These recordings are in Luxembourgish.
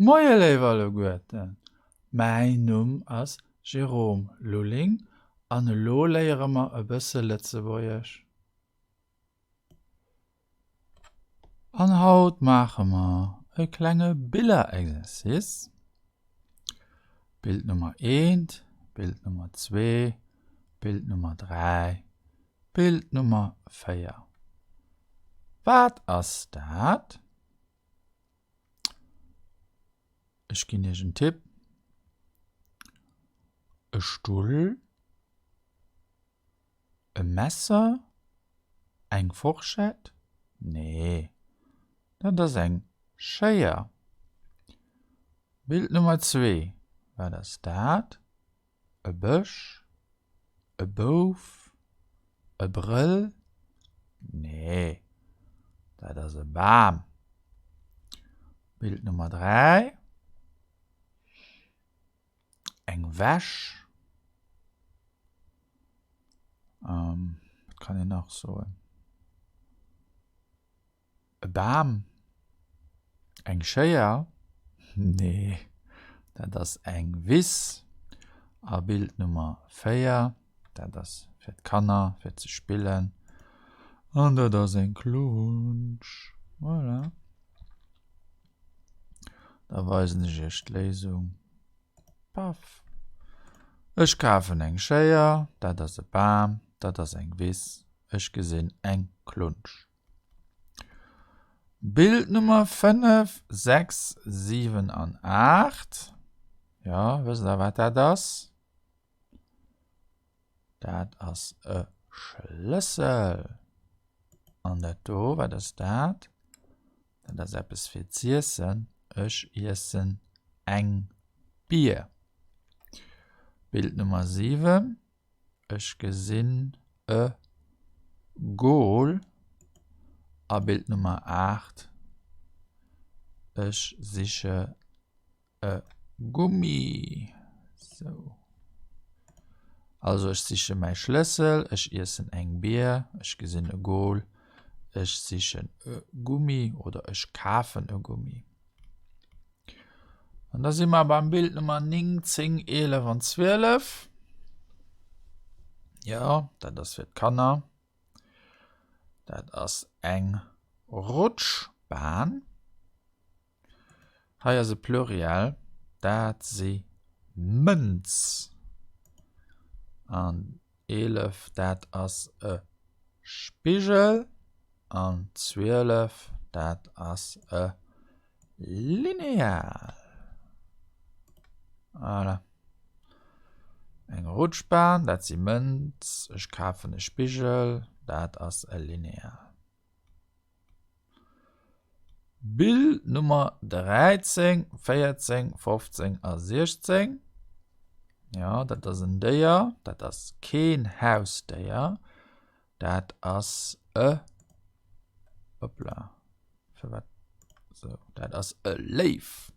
Moje lewe Guten. Mein Numm ass Jerome Lulling an lo léiere ma e bësse Lettzebuerch. An Haut mache ma e klenge Bilderexerzice. Bild Nummer 1, Bild Nummer 2, Bild Nummer 3, Bild Nummer 4. Wat ass dat? Ich ginn ech en Tipp. E Stuhl, e Messer, eng Fourchette? Nee, dat ass eng Schéier. Bild Nummer 2. Wat ass dat? E Bësch, e Bouf, e Brill? Nee, dat ass e Baam. Bild Nummer 3. Eng Wäsch. Was kann ich noch so? E Baam. Eng Schéier? Nee, dat ass eng Wiss. A Bild Nummer 4. Dat ass fir d'Kanner, fir ze spillen. An dat ass eng Klunsch. Voilà. Da weisen ich echt Lesung. Paf. Ich kaufen eng Schéier, dat ass e Baam, dat ass eng Wiss, ich gesinn eng Klunsch. Bild Nummer 5, 6, 7 an 8. Ja, wisst ihr, was dat ass? Dat ass e Schlüssel. An dat do, wat ass dat? Dat ass eppes fir z'iessen, ich iessen eng Bier. Bild Nummer 7. Ich gesinn e Goal. A Bild Nummer 8. Ich siche e Gummi. So. Also ich siche mei Schlüssel, ich essen eng Bier, ich gesinn e Goal, ich siche e Gummi oder ich kaufen e Gummi. Und da sind wir beim Bild Nummer 9, 10, 11 und 12. Ja, das wird Kanner. Das ist eng Rutschbahn. Hier ist Plurial. Das sie Münz. Und 11, das ist ein Spiegel. Und 12, das ist ein Lineal. Voilà. Eng Rutschbahn, dat sie Münz, ich kaufe ne Spiegel, dat ass e Lineal. Bild Nummer 13, 14, 15 a 16. Ja, dat ass ein Deier, dat ass kein Hausdeier, dat ass e hoppla, für wat? So, dat ass e Leif.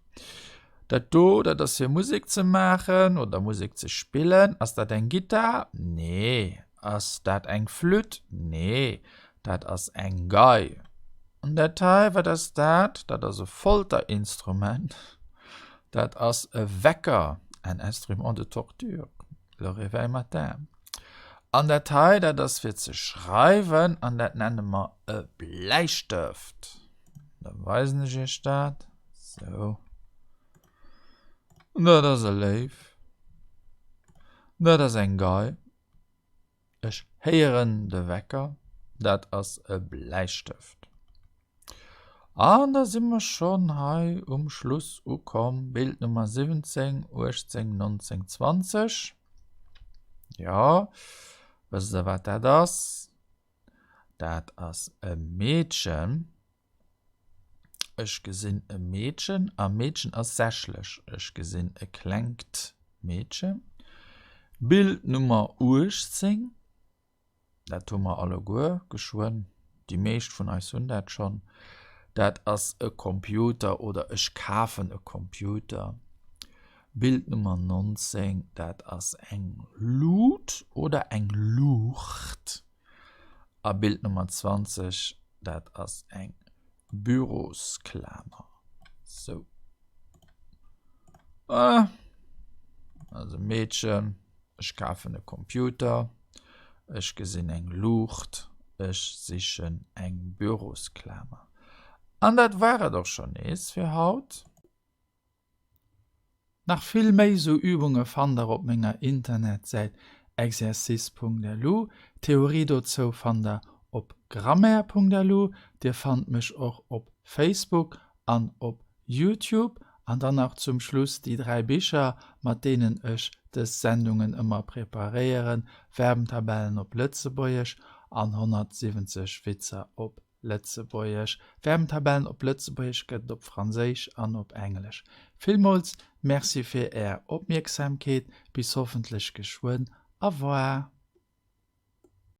Dat ass fir Musik zu machen oder Musik zu spielen. Ass dat eng Gitarre? Nee. Ass dat eng Flüt? Nee. Dat ass eng Gei. Und der Teil, wat ass dat? Dat ass e Folterinstrument. Dat ass e Wecker. Ein Instrument de Torture. Le réveil matin. An der Teil, dat ass fir ze schreiben, an dat nenne ma e Bleistift. Da weisen ich dat. So. Dat ass e Leif. Dat ass eng Gei. Ich heieren de Wecker. Dat ass e Bleistift. An da sind wir schon hei Schluss ukom. Bild Nummer 17, 18, 19, 20. Ja, wisst ihr, wat dat ass? Dat ass e Mädchen. Ich gesinn e Mädchen, a Mädchen ass sächlech. Ich gesinn e klenkt Mädchen. Bild Nummer 18. Dat tun wir alle gut geschworen. Die meist von euch hun dat schon. Dat ass e Computer oder ich kaufen e Computer. Bild Nummer 19. Dat ass eng Lut oder eng Lucht. A Bild Nummer 20. Dat ass eng Bürosklamer. So. Also Mädchen, ich kaufe einen Computer, ich gesinn eng Lucht, ich sichen eng Büroklammer. Und das war doch schon is für haut. Nach viel méi so Übungen fand op ménger Internetseite exercis.delu, Theorie dazu fand op grammaire.delu, Dir fand mich auch op Facebook an op YouTube an dann auch zum Schluss die 3 Bücher, mit denen ich des Sendungen immer präparieren, Verbentabellen op Lützebäuerisch an 170 Witze op Lützebäuerisch, Verbentabellen op Lützebäuerisch gëtt op Französisch an op Englisch. Vielmals merci für Ihre Aufmerksamkeit, bis hoffentlich geschwind. Au revoir.